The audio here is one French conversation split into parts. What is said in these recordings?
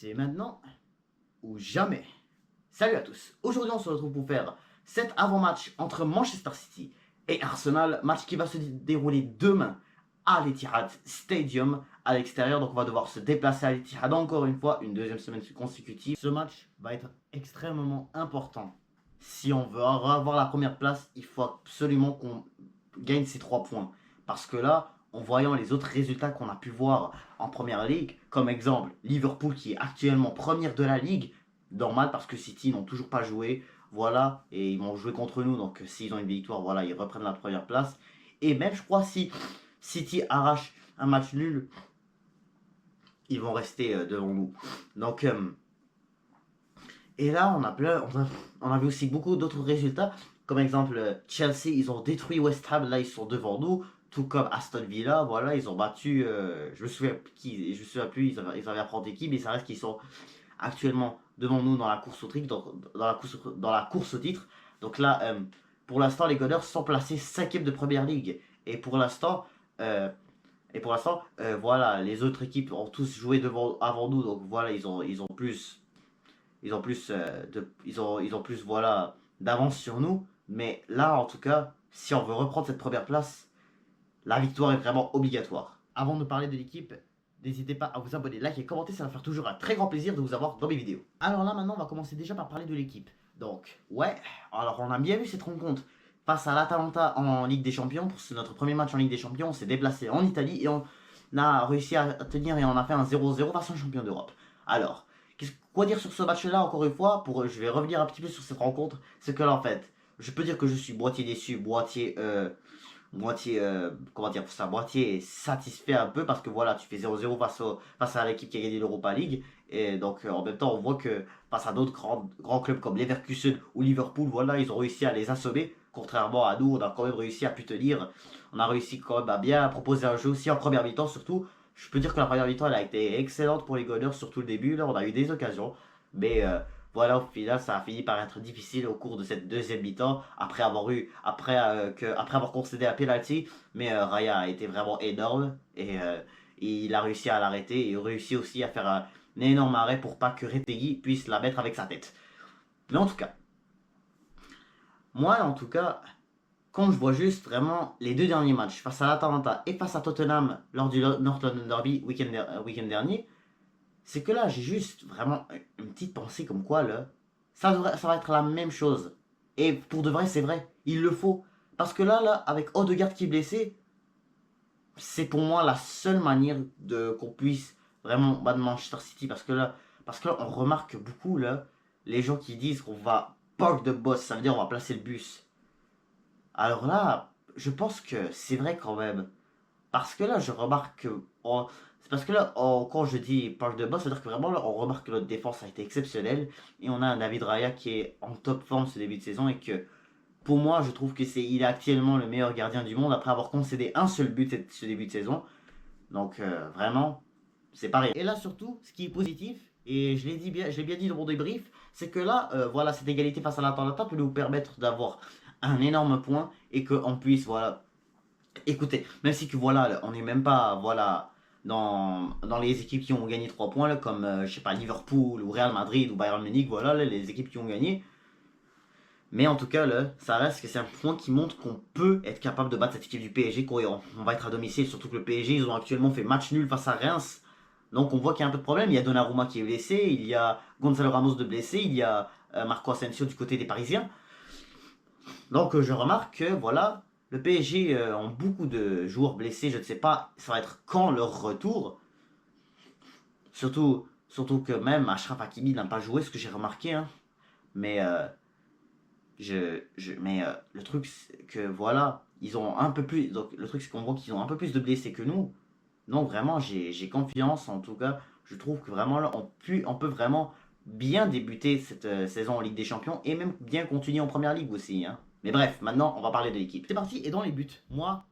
C'est maintenant ou jamais. Salut à tous. Aujourd'hui, on se retrouve pour faire cet avant-match entre Manchester City et Arsenal. Match qui va se dérouler demain à l'Etihad Stadium à l'extérieur. Donc, on va devoir se déplacer à l'Etihad encore une fois, une deuxième semaine consécutive. Ce match va être extrêmement important. Si on veut avoir la première place, il faut absolument qu'on gagne ces 3 points. Parce que là, en voyant les autres résultats qu'on a pu voir en première ligue, comme exemple Liverpool qui est actuellement première de la ligue, normal parce que City n'ont toujours pas joué, voilà, et ils vont jouer contre nous, donc s'ils ont une victoire, voilà, ils reprennent la première place. Et même, je crois, si City arrache un match nul, ils vont rester devant nous. Donc, et là, on a vu aussi beaucoup d'autres résultats, comme exemple Chelsea, ils ont détruit West Ham, là ils sont devant nous. Tout comme Aston Villa, voilà, ils ont battu, je me souviens plus, ils avaient affronté qui, mais ça reste qu'ils sont actuellement devant nous dans la course au titre. Dans la course au titre. Donc là, pour l'instant, les Gunners sont placés 5e de première ligue. Et pour l'instant, voilà, les autres équipes ont tous joué avant nous. Donc voilà, ils ont plus, voilà, d'avance sur nous. Mais là, en tout cas, si on veut reprendre cette première place, la victoire est vraiment obligatoire. Avant de parler de l'équipe, n'hésitez pas à vous abonner, liker et commenter, ça va faire toujours un très grand plaisir de vous avoir dans mes vidéos. Alors là maintenant on va commencer déjà par parler de l'équipe. Donc ouais, alors on a bien vu cette rencontre face à l'Atalanta en Ligue des Champions. Pour notre premier match en Ligue des Champions, on s'est déplacé en Italie et on a réussi à tenir et on a fait un 0-0 face à un champion d'Europe. Alors, quoi dire sur ce match-là encore une fois, je vais revenir un petit peu sur cette rencontre, c'est que là en fait, je peux dire que je suis moitié déçu, moitié satisfait un peu parce que voilà, tu fais 0-0 face à l'équipe qui a gagné l'Europa League. Et donc en même temps, on voit que face à d'autres grands clubs comme Leverkusen ou Liverpool, voilà, ils ont réussi à les assommer. Contrairement à nous, on a quand même réussi à pu tenir. On a réussi quand même à bien proposer un jeu aussi en première mi-temps, surtout. Je peux dire que la première mi-temps, elle a été excellente pour les Gunners, surtout le début. Là, on a eu des occasions. Mais voilà, au final, ça a fini par être difficile au cours de cette deuxième mi-temps, après avoir concédé un penalty. Mais Raya a été vraiment énorme et il a réussi à l'arrêter et il a réussi aussi à faire un énorme arrêt pour pas que Retegui puisse la mettre avec sa tête. Mais en tout cas, moi en tout cas, quand je vois juste vraiment les deux derniers matchs face à l'Atalanta et face à Tottenham lors du North London Derby week-end dernier, c'est que là, j'ai juste vraiment une petite pensée comme quoi, là, ça va être la même chose. Et pour de vrai, c'est vrai, il le faut. Parce que là, avec Odegaard qui est blessé, c'est pour moi la seule manière qu'on puisse vraiment battre Manchester City. Parce que là, on remarque beaucoup, là, les gens qui disent qu'on va park the bus, ça veut dire on va placer le bus. Alors là, je pense que c'est vrai quand même. Parce que là, je remarque que. C'est parce que là, quand je dis parle de boss, c'est-à-dire que vraiment, là, on remarque que notre défense a été exceptionnelle. Et on a un David Raya qui est en top forme ce début de saison. Et que pour moi, je trouve il est actuellement le meilleur gardien du monde après avoir concédé un seul but ce début de saison. Donc vraiment, c'est pareil. Et là, surtout, ce qui est positif, et je l'ai bien dit dans mon débrief, c'est que là, voilà, cette égalité face à l'Atalanta peut nous permettre d'avoir un énorme point et qu'on puisse, voilà. Écoutez, même si que voilà, on n'est même pas voilà dans les équipes qui ont gagné 3 points, là, comme je sais pas, Liverpool ou Real Madrid ou Bayern Munich, voilà, là, les équipes qui ont gagné. Mais en tout cas, là, ça reste que c'est un point qui montre qu'on peut être capable de battre cette équipe du PSG quand on va être à domicile. Surtout que le PSG, ils ont actuellement fait match nul face à Reims. Donc on voit qu'il y a un peu de problème. Il y a Donnarumma qui est blessé, il y a Gonzalo Ramos de blessé, il y a Marco Asensio du côté des Parisiens. Donc je remarque que voilà, le PSG ont beaucoup de joueurs blessés. Je ne sais pas, ça va être quand leur retour. Surtout que même Achraf Hakimi n'a pas joué, ce que j'ai remarqué. Hein. Mais le truc c'est que voilà, ils ont un peu plus. Donc le truc c'est qu'on voit qu'ils ont un peu plus de blessés que nous. Donc vraiment, j'ai confiance. En tout cas, je trouve que vraiment là, on peut vraiment bien débuter cette saison en Ligue des Champions et même bien continuer en Première Ligue aussi. Hein. Mais bref, maintenant, on va parler de l'équipe. C'est parti, et dans les buts, moi,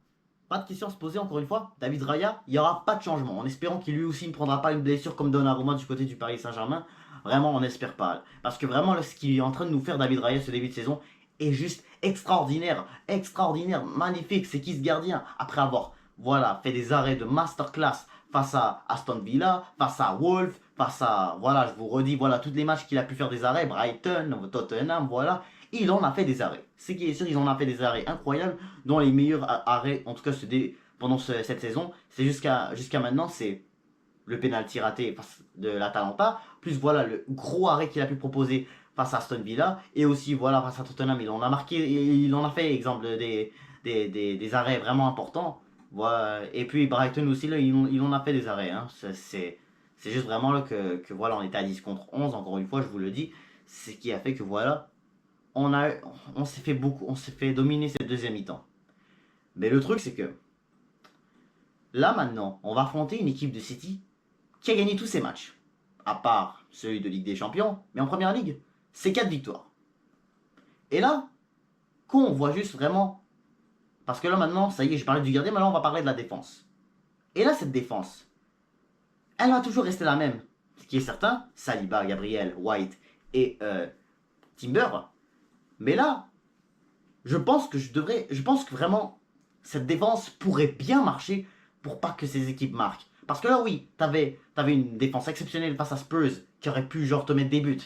pas de question à se poser encore une fois. David Raya, il n'y aura pas de changement. En espérant qu'il lui aussi ne prendra pas une blessure comme Donnarumma du côté du Paris Saint-Germain. Vraiment, on n'espère pas. Parce que vraiment, là, ce qu'il est en train de nous faire David Raya ce début de saison est juste extraordinaire. Extraordinaire, magnifique. C'est qui ce gardien? Après avoir voilà, fait des arrêts de masterclass face à Aston Villa, face à Wolves, face à, voilà, je vous redis, voilà, tous les matchs qu'il a pu faire des arrêts, Brighton, Tottenham, voilà, il en a fait des arrêts. C'est qui est sûr, ils en a fait des arrêts incroyables, dont les meilleurs arrêts, en tout cas pendant cette saison, c'est jusqu'à maintenant, c'est le penalty raté face de l'Atalanta, plus voilà le gros arrêt qu'il a pu proposer face à Aston Villa, et aussi voilà face à Tottenham, il en a marqué, il en a fait exemple des arrêts vraiment importants. Voilà. Et puis Brighton aussi, là, il en a fait des arrêts. Hein. C'est juste vraiment là que voilà, on était à 10 contre 11, encore une fois, je vous le dis. C'est ce qui a fait que voilà, on, a, on s'est fait beaucoup, on s'est fait dominer cette deuxième mi-temps. Mais le truc, c'est que là maintenant, on va affronter une équipe de City qui a gagné tous ses matchs, à part celui de Ligue des Champions, mais en première ligue, c'est 4 victoires. Et là, quand on voit juste vraiment, parce que là maintenant, ça y est, j'ai parlé du gardien, maintenant on va parler de la défense. Et là, cette défense, elle va toujours rester la même. Ce qui est certain, Saliba, Gabriel, White et Timber. Mais là, je pense que vraiment, cette défense pourrait bien marcher pour pas que ces équipes marquent. Parce que là, oui, t'avais une défense exceptionnelle face à Spurs qui aurait pu genre te mettre des buts.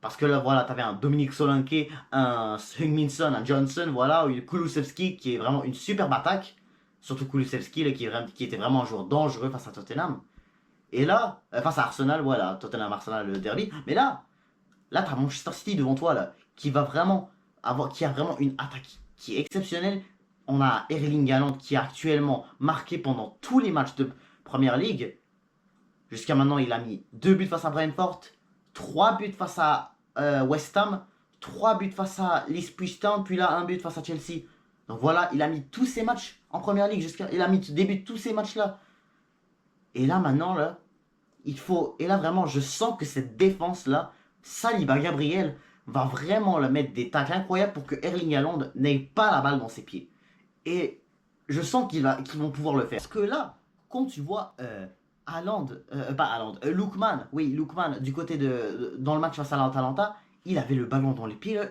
Parce que là, voilà, t'avais un Dominique Solanke, un Heung-Min Son, un Johnson, voilà, ou Kulusevski qui est vraiment une superbe attaque. Surtout Kulusevski là, qui était vraiment un joueur dangereux face à Tottenham. Et là, face à Arsenal, voilà, Tottenham-Arsenal le derby. Mais là t'as Manchester City devant toi, là, qui a vraiment une attaque qui est exceptionnelle. On a Erling Haaland qui a actuellement marqué pendant tous les matchs de Première Ligue. Jusqu'à maintenant, il a mis 2 buts face à Brentford, 3 buts face à West Ham, 3 buts face à Ipswich Town, puis là, un but face à Chelsea. Donc voilà, il a mis tous ses matchs en Première Ligue. Il a mis début de tous ces matchs-là. Et là, maintenant, là, et là, vraiment, je sens que cette défense-là, Saliba Gabriel, va vraiment le mettre des tacles incroyables pour que Erling Haaland n'ait pas la balle dans ses pieds. Et je sens qu'ils vont pouvoir le faire. Parce que là, quand tu vois Lookman, oui, Lookman, du côté dans le match face à l'Atalanta, il avait le ballon dans les pieds, là,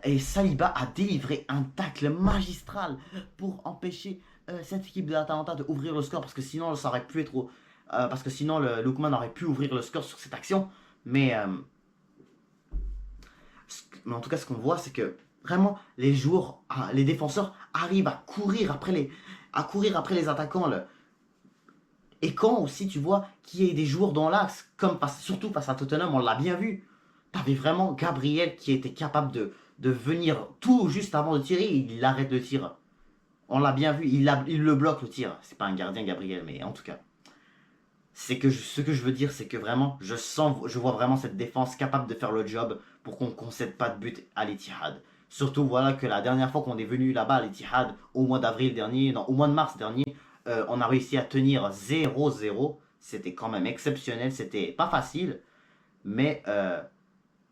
et Saliba a délivré un tacle magistral pour empêcher cette équipe de l'Atalanta de ouvrir le score, parce que sinon, ça aurait pu être parce que sinon, Lookman aurait pu ouvrir le score sur cette action. Mais en tout cas, ce qu'on voit, c'est que vraiment, les défenseurs arrivent à courir après les attaquants. Là. Et quand aussi, tu vois qu'il y a des joueurs dans l'axe, surtout face à Tottenham, on l'a bien vu. T'avais vraiment Gabriel qui était capable de venir tout juste avant de tirer, il arrête le tir. On l'a bien vu, il le bloque le tir. C'est pas un gardien, Gabriel, mais en tout cas. Ce que je veux dire, c'est que vraiment, je vois vraiment cette défense capable de faire le job pour qu'on ne concède pas de but à l'Etihad. Surtout, voilà, que la dernière fois qu'on est venu là-bas à l'Etihad, au mois d'avril dernier, non, au mois de mars dernier, on a réussi à tenir 0-0. C'était quand même exceptionnel, c'était pas facile, mais, euh,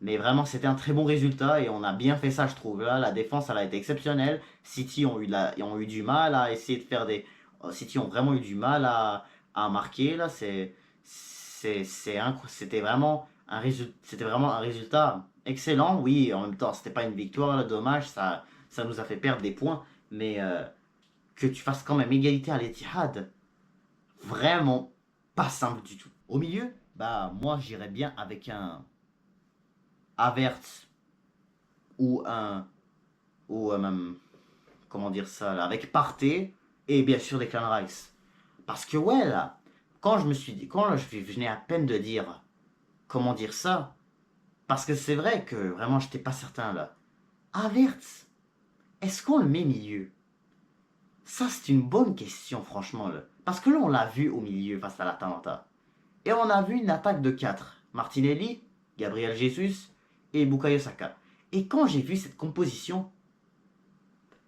mais vraiment, c'était un très bon résultat et on a bien fait ça, je trouve. Là, la défense, elle a été exceptionnelle. City ont eu du mal à essayer de faire des. City ont vraiment eu du mal à marquer. Là, c'était vraiment un résultat excellent. Oui, en même temps, c'était pas une victoire, là, dommage, ça nous a fait perdre des points. Mais que tu fasses quand même égalité à l'Etihad, vraiment pas simple du tout. Au milieu, bah moi j'irais bien avec un Havertz ou même, comment dire ça là, avec Partey et bien sûr Declan Rice. Parce que ouais là, quand je me suis dit, quand je venais à peine de dire comment dire ça, parce que c'est vrai que vraiment j'étais pas certain là. Havertz, est-ce qu'on le met milieu? Ça c'est une bonne question franchement là. Parce que là on l'a vu au milieu face à l'Atalanta. Et on a vu une attaque de 4. Martinelli, Gabriel Jesus et Bukayo Saka. Et quand j'ai vu cette composition,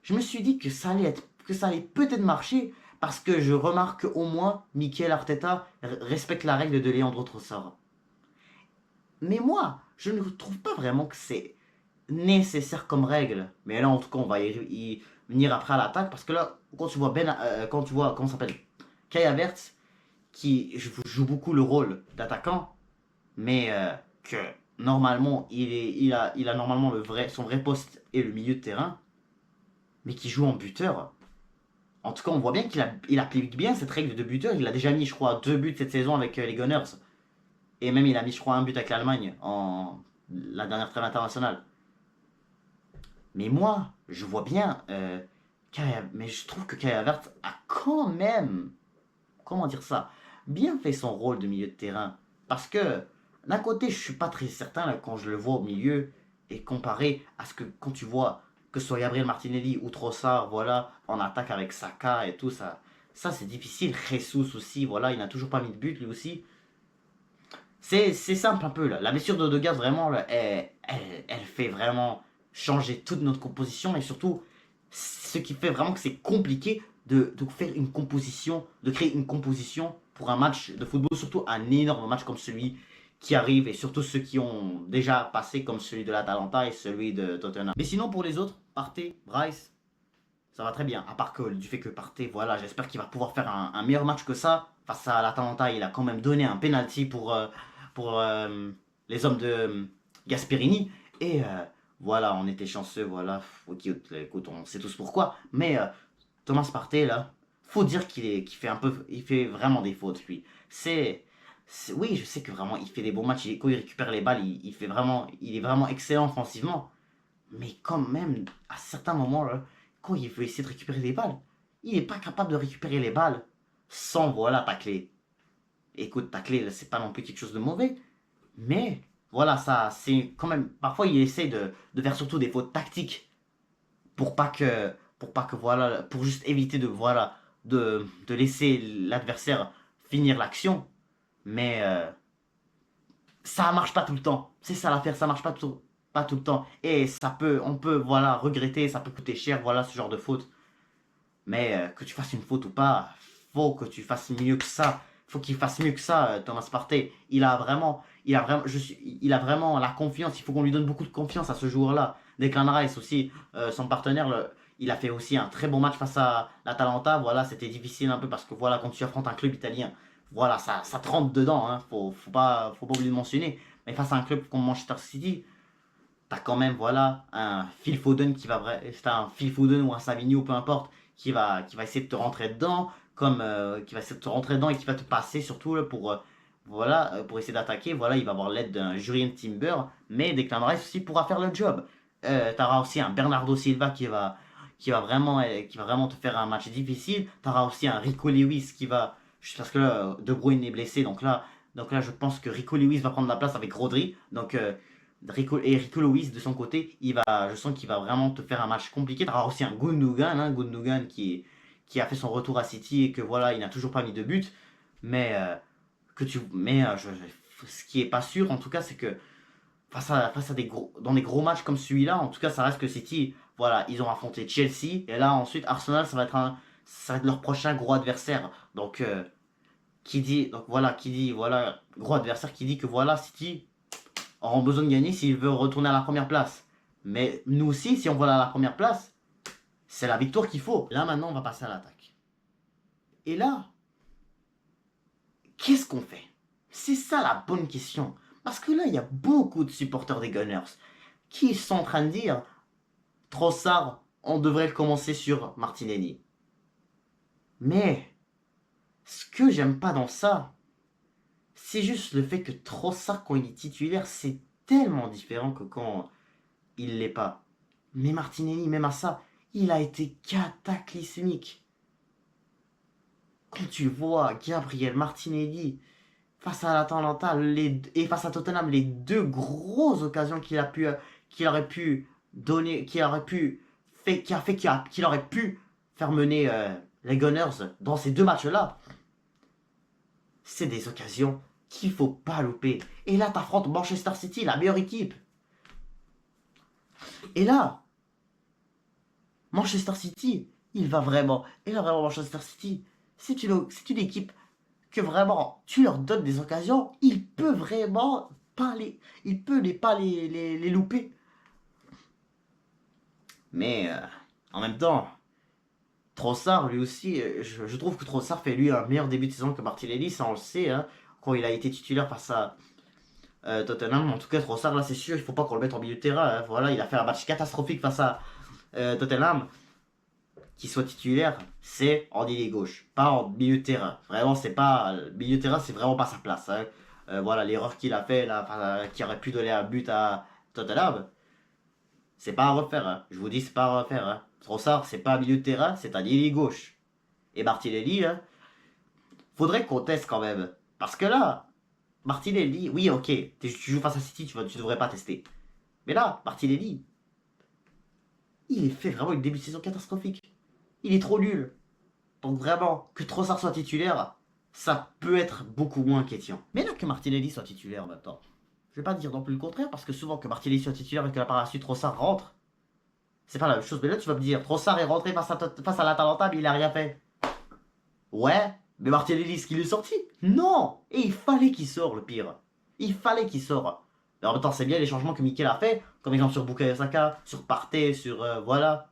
je me suis dit que ça allait peut-être marcher parce que je remarque qu'au moins Mikel Arteta respecte la règle de Leandro Trossard. Mais moi, je ne trouve pas vraiment que c'est nécessaire comme règle. Mais là, en tout cas, on va y venir après à l'attaque parce que là, quand tu vois comment s'appelle Kai Havertz qui joue beaucoup le rôle d'attaquant, mais que normalement il a normalement son vrai poste est le milieu de terrain, mais qui joue en buteur. En tout cas, on voit bien qu'il applique bien cette règle de buteur. Il a déjà mis, je crois, 2 buts cette saison avec les Gunners. Et même, il a mis, je crois, un but avec l'Allemagne en la dernière trêve internationale. Mais moi, je vois bien. Mais je trouve que Kai Havertz a quand même, comment dire ça, bien fait son rôle de milieu de terrain. Parce que d'un côté, je suis pas très certain là, quand je le vois au milieu et comparé à ce que quand tu vois que ce soit Gabriel Martinelli ou Trossard, voilà, en attaque avec Saka et tout ça. Ça, c'est difficile. Jesus aussi, voilà, il n'a toujours pas mis de but lui aussi. C'est simple un peu là. La blessure d'Odegaard vraiment là, elle fait vraiment changer toute notre composition et surtout ce qui fait vraiment que c'est compliqué de faire une composition, de créer une composition pour un match de football, surtout un énorme match comme celui qui arrive et surtout ceux qui ont déjà passé comme celui de l'Atalanta et celui de Tottenham. Mais sinon pour les autres, Partey, Bryce, ça va très bien. À part que du fait que Partey, voilà, j'espère qu'il va pouvoir faire un meilleur match que ça. Face à l'Atalanta, il a quand même donné un penalty pour les hommes de Gasperini. Et voilà, on était chanceux, voilà. Ok, écoute, on sait tous pourquoi. Mais Thomas Partey, là, faut dire qu'il fait un peu, il fait vraiment des fautes, lui. Oui, je sais que vraiment, il fait des bons matchs. Quand il récupère les balles, il fait vraiment, il est vraiment excellent offensivement. Mais quand même, à certains moments, là, quand il veut essayer de récupérer les balles, il n'est pas capable de récupérer les balles sans, voilà, tacler. Écoute, tacler, c'est pas non plus quelque chose de mauvais, mais voilà, ça, c'est quand même. Parfois, il essaie de faire surtout des fautes tactiques pour pas que, voilà, pour juste éviter de, voilà, de laisser l'adversaire finir l'action. Mais ça marche pas tout le temps. C'est ça l'affaire, ça marche pas tout le temps. Et on peut, voilà, regretter, ça peut coûter cher, voilà, ce genre de faute. Mais que tu fasses une faute ou pas, faut que tu fasses mieux que ça. Faut qu'il fasse mieux que ça, Thomas Partey. Il a vraiment la confiance. Il faut qu'on lui donne beaucoup de confiance à ce joueur-là. Declan Rice aussi, son partenaire, il a fait aussi un très bon match face à l'Atalanta. Voilà, c'était difficile un peu parce que voilà, quand tu affrontes un club italien, voilà, ça te rentre dedans. Hein. Faut pas oublier de mentionner. Mais face à un club comme Manchester City, t'as quand même voilà un Phil Foden t'as un Phil Foden ou un Savigno, peu importe, qui va essayer de te rentrer dedans, comme qui va essayer de te rentrer dedans et qui va te passer surtout là, pour essayer d'attaquer. Voilà, il va avoir l'aide d'un Jurien Timber, mais Declan Rice aussi pourra faire le job. T'auras aussi un Bernardo Silva qui va vraiment te faire un match difficile. T'auras aussi un Rico Lewis juste parce que là, De Bruyne est blessé, donc là je pense que Rico Lewis va prendre la place avec Rodri, donc Rico Lewis de son côté, je sens qu'il va vraiment te faire un match compliqué. Tu auras aussi un Gundogan, qui a fait son retour à City et que voilà, il n'a toujours pas mis de but. Mais, ce qui est pas sûr, en tout cas, c'est que face à dans des gros matchs comme celui-là, en tout cas, ça reste que City, voilà, ils ont affronté Chelsea et là ensuite Arsenal, ça va être leur prochain gros adversaire. Donc, qui dit voilà, gros adversaire, qui dit que voilà, City auront besoin de gagner s'ils veulent retourner à la première place. Mais nous aussi, si on veut aller à la première place, c'est la victoire qu'il faut. Là maintenant, on va passer à l'attaque. Et là, qu'est-ce qu'on fait? C'est ça la bonne question. Parce que là, il y a beaucoup de supporters des Gunners qui sont en train de dire Trossard, on devrait le commencer sur Martinelli. Mais ce que j'aime pas dans ça, c'est juste le fait que Trossard, quand il est titulaire, c'est tellement différent que quand il l'est pas. Mais Martinelli, même à ça, il a été cataclysmique. Quand tu vois Gabriel Martinelli face à l'Atalanta et face à Tottenham, les deux grosses occasions qu'il aurait pu donner, qu'il aurait pu faire mener les Gunners dans ces deux matchs-là, c'est des occasions qu'il faut pas louper. Et là, t'affrontes Manchester City, la meilleure équipe. Et là, Manchester City, et là vraiment Manchester City, c'est une équipe que vraiment, tu leur donnes des occasions, il peut les pas les louper. Mais en même temps, Trossard lui aussi, je trouve que Trossard fait lui un meilleur début de saison que Martinelli, ça on le sait, hein, quand il a été titulaire face à Tottenham. En tout cas, Trossard là c'est sûr, il faut pas qu'on le mette en milieu de terrain. Hein. Voilà, il a fait un match catastrophique face à Tottenham. Qui soit titulaire, c'est en ailier gauche, pas en milieu de terrain. Vraiment, c'est pas milieu de terrain, c'est vraiment pas sa place. Hein. voilà, l'erreur qu'il a fait, là, qui aurait pu donner un but à Tottenham, c'est pas à refaire. Hein. Je vous dis, c'est pas à refaire. Hein. Trossard, c'est pas un milieu de terrain, c'est un ailier gauche. Et Martinelli, hein, faudrait qu'on teste quand même. Parce que là, Martinelli, oui, ok, tu joues face à City, tu devrais pas tester. Mais là, Martinelli, il fait vraiment une début de saison catastrophique. Il est trop nul. Donc vraiment, que Trossard soit titulaire, ça peut être beaucoup moins inquiétant. Mais là que Martinelli soit titulaire maintenant, je vais pas dire non plus le contraire, parce que souvent que Martinelli soit titulaire et que par la suite Trossard rentre, c'est pas la même chose. Mais là tu vas me dire, Trossard est rentré face à l'Atalanta, mais il a rien fait. Ouais, mais Martinelli, est-ce qu'il est sorti? Non. Et il fallait qu'il sorte, le pire. Il fallait qu'il sorte. Mais en même temps, c'est bien les changements que Mikel a fait, comme exemple sur Bukayo Saka, sur Partey, sur... voilà.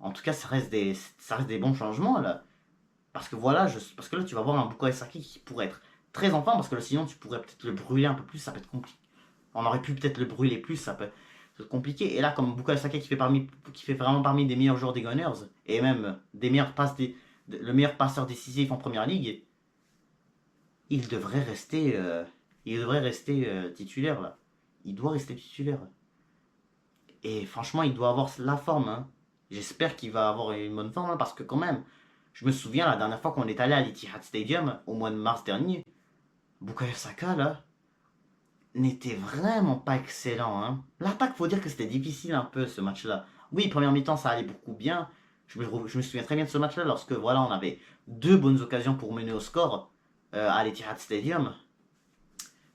En tout cas, ça reste des bons changements, là. Parce que voilà, parce que là, tu vas voir un Bukayo Saka qui pourrait être très en forme, parce que là, sinon, tu pourrais peut-être le brûler un peu plus, ça peut être compliqué. On aurait pu peut-être le brûler plus, ça peut être compliqué. Et là, comme Bukayo Saka qui fait vraiment parmi des meilleurs joueurs des Gunners, et même des meilleures passes le meilleur passeur décisif en première ligue, il devrait rester, titulaire là. Il doit rester titulaire. Et franchement, il doit avoir la forme. Hein. J'espère qu'il va avoir une bonne forme hein, parce que quand même, je me souviens la dernière fois qu'on est allé à l'Etihad Stadium au mois de mars dernier, Bukayo Saka là n'était vraiment pas excellent. Hein. L'attaque, faut dire que c'était difficile un peu ce match-là. Oui, première mi-temps, ça allait beaucoup bien. Je me souviens très bien de ce match-là lorsque voilà, on avait deux bonnes occasions pour mener au score à l'Etihad Stadium.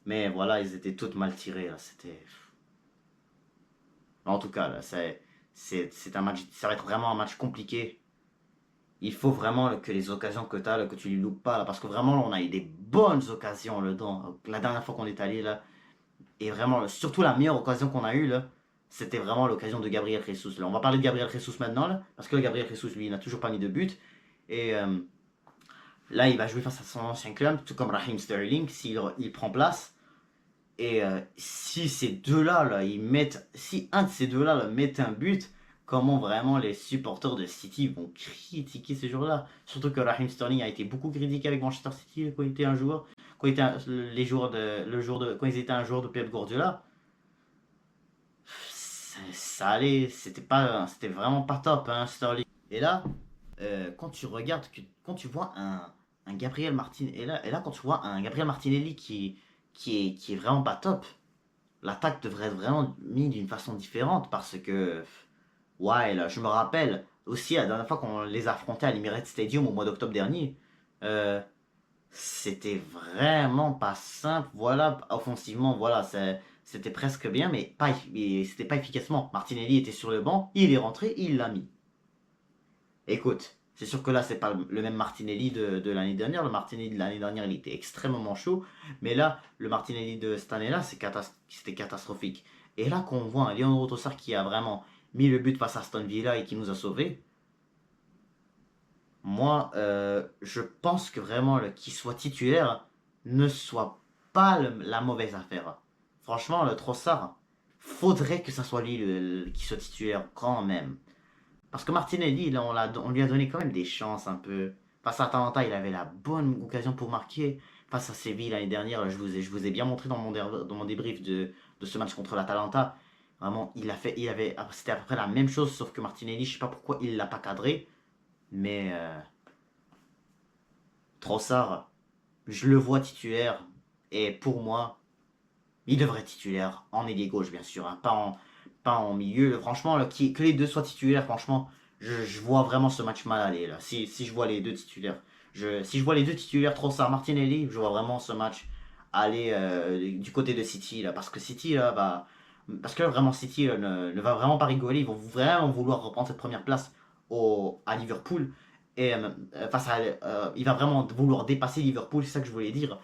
Mais voilà, ils étaient toutes mal tirées. Là. C'était... En tout cas, là, c'est un match, ça va être vraiment un match compliqué. Il faut vraiment que les occasions que tu as, que tu les loupes pas. Là, parce que vraiment, là, on a eu des bonnes occasions dedans. La dernière fois qu'on est allé là. Et vraiment, surtout la meilleure occasion qu'on a eue là, c'était vraiment l'occasion de Gabriel Jesus. Là, on va parler de Gabriel Jesus maintenant, là, parce que Gabriel Jesus, lui, il n'a toujours pas mis de but. Et là, il va jouer face à son ancien club, tout comme Raheem Sterling, s'il il prend place. Et si ces deux-là, là, si un de ces deux-là là, met un but, comment vraiment les supporters de City vont critiquer ces joueurs-là. Surtout que Raheem Sterling a été beaucoup critiqué avec Manchester City quand il était un joueur, quand ils étaient un joueur de Pep Guardiola. Ça allait, c'était vraiment pas top, hein, Sterling. Et là, quand tu regardes, quand tu vois un Gabriel Martin, et là quand tu vois un Gabriel Martinelli qui est vraiment pas top, l'attaque devrait être vraiment mise d'une façon différente parce que, ouais, là, je me rappelle aussi la dernière fois qu'on les affrontait à l'Emirates Stadium au mois d'octobre dernier, euh, c'était vraiment pas simple. Voilà, offensivement, voilà, c'était presque bien, mais c'était pas efficacement. Martinelli était sur le banc, il est rentré, il l'a mis. Écoute, c'est sûr que là, c'est pas le même Martinelli de l'année dernière. Le Martinelli de l'année dernière, il était extrêmement chaud. Mais là, le Martinelli de cette année-là, c'était catastrophique. Et là, qu'on voit un Leandro Trossard qui a vraiment mis le but face à Aston Villa et qui nous a sauvés, moi, je pense que vraiment qu'il soit titulaire ne soit pas la mauvaise affaire. Franchement, le Trossard, faudrait que ça soit lui qui soit titulaire quand même. Parce que Martinelli, là, on lui a donné quand même des chances un peu. Face à Atalanta, il avait la bonne occasion pour marquer. Face à Séville l'année dernière, là, je vous ai bien montré dans mon débrief de ce match contre l'Atalanta. Vraiment, c'était à peu près la même chose, sauf que Martinelli, je sais pas pourquoi il l'a pas cadré. Mais Trossard, je le vois titulaire. Et pour moi, il devrait être titulaire en ailier gauche, bien sûr. Hein, pas en milieu. Franchement, que les deux soient titulaires, franchement, je vois vraiment ce match mal aller. Là. Si je vois les deux titulaires. Si je vois les deux titulaires, Trossard, Martinelli, je vois vraiment ce match aller du côté de City. Là, parce que City, là, parce que là, vraiment, City ne va vraiment pas rigoler. Ils vont vraiment vouloir reprendre cette première place à Liverpool. Et il va vraiment vouloir dépasser Liverpool, c'est ça que je voulais dire.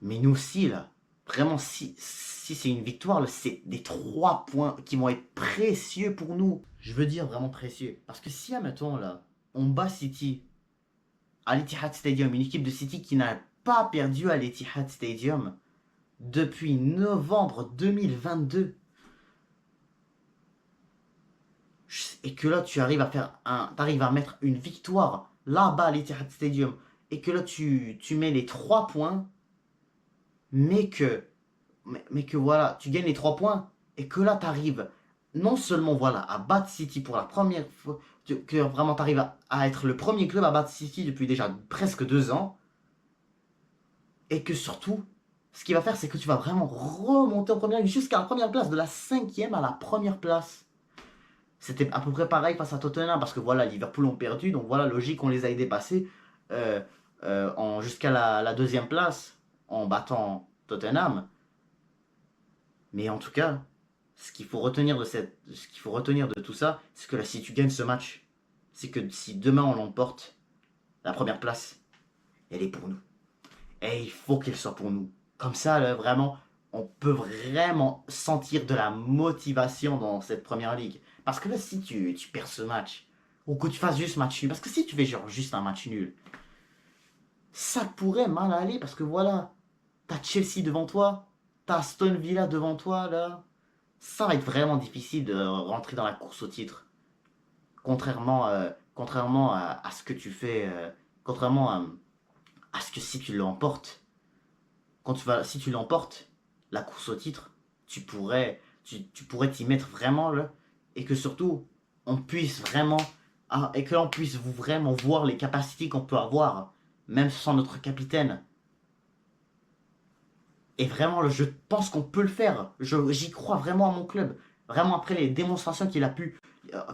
Mais nous aussi, là, vraiment, si c'est une victoire, là, c'est des 3 points qui vont être précieux pour nous. Je veux dire vraiment précieux. Parce que si, admettons, là, on bat City à l'Etihad Stadium, une équipe de City qui n'a pas perdu à l'Etihad Stadium depuis novembre 2022, et que là, tu arrives à mettre une victoire là-bas à l'Etihad Stadium, et que là, tu mets les 3 points, mais mais que voilà, tu gagnes les 3 points et que là, tu arrives non seulement voilà, à battre City pour la première fois, que vraiment tu arrives à être le premier club à battre City depuis déjà presque 2 ans, et que surtout, ce qu'il va faire, c'est que tu vas vraiment remonter en première ligue jusqu'à la première place, de la 5e à la première place. C'était à peu près pareil face à Tottenham, parce que voilà, Liverpool ont perdu, donc voilà, logique, on les a dépassés jusqu'à la 2e place en battant Tottenham. Mais en tout cas, ce qu'il faut retenir de tout ça, c'est que là, si tu gagnes ce match, c'est que si demain on l'emporte, la première place, elle est pour nous. Et il faut qu'elle soit pour nous. Comme ça, là, vraiment, on peut vraiment sentir de la motivation dans cette première ligue. Parce que là, si tu perds ce match, ou que tu fasses juste match nul, parce que si tu fais genre juste un match nul, ça pourrait mal aller, parce que voilà, t'as Chelsea devant toi, t'as Aston Villa devant toi, là. Ça va être vraiment difficile de rentrer dans la course au titre. Contrairement à ce que tu fais, contrairement à ce que si tu l'emportes, si tu l'emportes, la course au titre, tu pourrais t'y mettre vraiment là, et que surtout, on puisse vraiment, et que l'on puisse vraiment voir les capacités qu'on peut avoir, même sans notre capitaine. Et vraiment, je pense qu'on peut le faire. J'y crois vraiment à mon club. Vraiment, après les démonstrations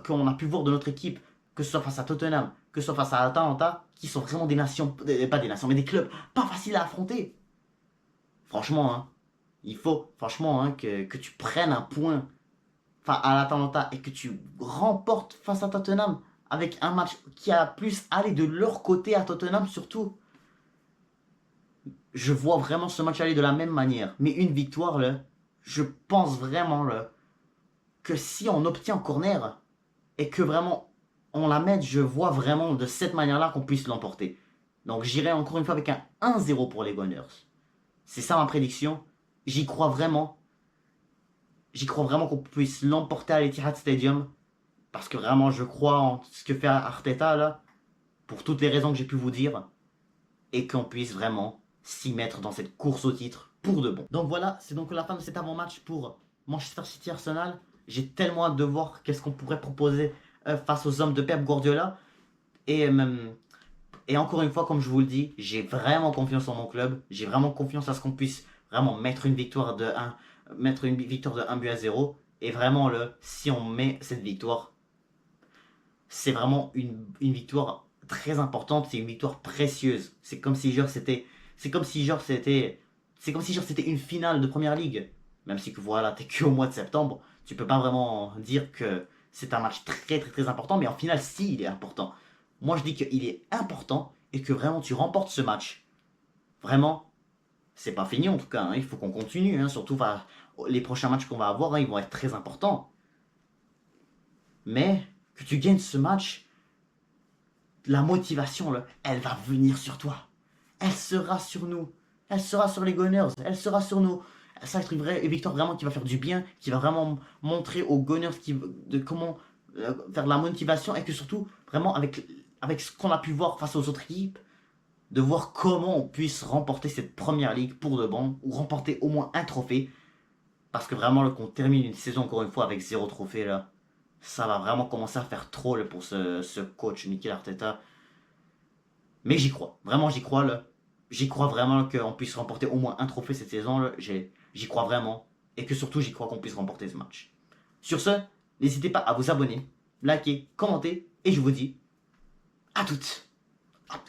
qu'on a pu voir de notre équipe, que ce soit face à Tottenham, que ce soit face à Atalanta, qui sont vraiment des nations, pas des nations, mais des clubs pas faciles à affronter. Franchement, hein, il faut franchement hein, que tu prennes un point à l'Atalanta et que tu remportes face à Tottenham avec un match qui a plus allé de leur côté à Tottenham surtout. Je vois vraiment ce match aller de la même manière. Mais une victoire, là, je pense vraiment là, que si on obtient corner et que vraiment on la mette, je vois vraiment de cette manière-là qu'on puisse l'emporter. Donc j'irai encore une fois avec un 1-0 pour les Gunners. C'est ça ma prédiction. J'y crois vraiment. J'y crois vraiment qu'on puisse l'emporter à l'Etihad Stadium. Parce que vraiment, je crois en ce que fait Arteta là. Pour toutes les raisons que j'ai pu vous dire. Et qu'on puisse vraiment s'y mettre dans cette course au titre pour de bon. Donc voilà, c'est donc la fin de cet avant-match pour Manchester City Arsenal. J'ai tellement hâte de voir qu'est-ce qu'on pourrait proposer face aux hommes de Pep Guardiola. Et, et encore une fois, comme je vous le dis, j'ai vraiment confiance en mon club. J'ai vraiment confiance à ce qu'on puisse vraiment mettre une victoire de 1 but à 0. Et vraiment, si on met cette victoire, c'est vraiment une victoire très importante, c'est une victoire précieuse. C'est comme si genre c'était une finale de première ligue. Même si que voilà, t'es que au mois de septembre, tu peux pas vraiment dire que c'est un match très très très important, mais en finale si il est important. Moi je dis qu'il est important et que vraiment tu remportes ce match. Vraiment, c'est pas fini en tout cas, hein, il faut qu'on continue, hein, surtout les prochains matchs qu'on va avoir, hein, ils vont être très importants. Mais que tu gagnes ce match, la motivation, là, elle va venir sur toi. Elle sera sur nous. Elle sera sur les Gunners. Elle sera sur nous. Ça va être une victoire vraiment qui va faire du bien, qui va vraiment montrer aux Gunners de comment faire de la motivation et que surtout, vraiment, avec ce qu'on a pu voir face aux autres équipes, de voir comment on puisse remporter cette première ligue pour de bon, ou remporter au moins un trophée. Parce que vraiment, qu'on termine une saison encore une fois avec 0 trophée, là, ça va vraiment commencer à faire trop là, pour ce coach Mikel Arteta. Mais j'y crois, vraiment j'y crois là. J'y crois vraiment qu'on puisse remporter au moins un trophée cette saison là. J'y crois vraiment. Et que surtout j'y crois qu'on puisse remporter ce match. Sur ce, n'hésitez pas à vous abonner, liker, commenter. Et je vous dis à toutes.